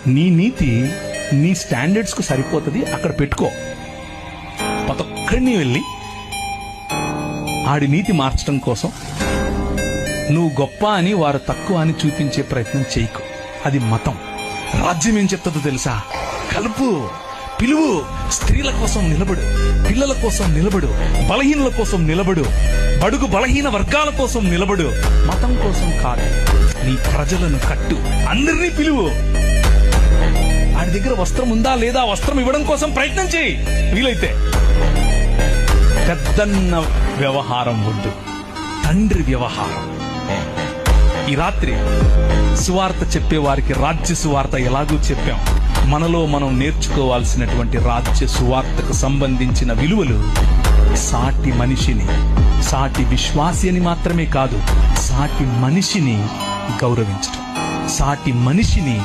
నీ నీతి నీ స్టాండర్డ్స్ కు సరిపోతుంది, అక్కడ పెట్టుకో. ప్రతి ఒక్కడిని వెళ్ళి ఆడి నీతి మార్చడం కోసం నువ్వు గొప్ప అని వారు తక్కువ అని చూపించే ప్రయత్నం చేయకు. అది మతం. రాజ్యం ఏం చెప్తుందో తెలుసా? కలుపు, పిలువు, స్త్రీల కోసం నిలబడు, పిల్లల కోసం నిలబడు, బలహీనుల కోసం నిలబడు, బడుగు బలహీన వర్గాల కోసం నిలబడు. మతం కోసం కాదు, నీ ప్రజలను కట్టు, అందరినీ పిలువు. వాడి దగ్గర వస్త్రం ఉందా లేదా, వస్త్రం ఇవ్వడం కోసం ప్రయత్నం చేయి వీలైతే. పెద్దన్న వ్యవహారం వద్దు, తండ్రి వ్యవహారం. ఈ రాత్రి సువార్త చెప్పే వారికి రాజ్య సువార్త ఎలాగూ చెప్పాం. మనలో మనం నేర్చుకోవాల్సినటువంటి రాజ్య సువార్తకు సంబంధించిన విలువలు సాటి మనిషిని, సాటి విశ్వాసి అని మాత్రమే కాదు, సాటి మనిషిని గౌరవించడం, సాటి మనిషిని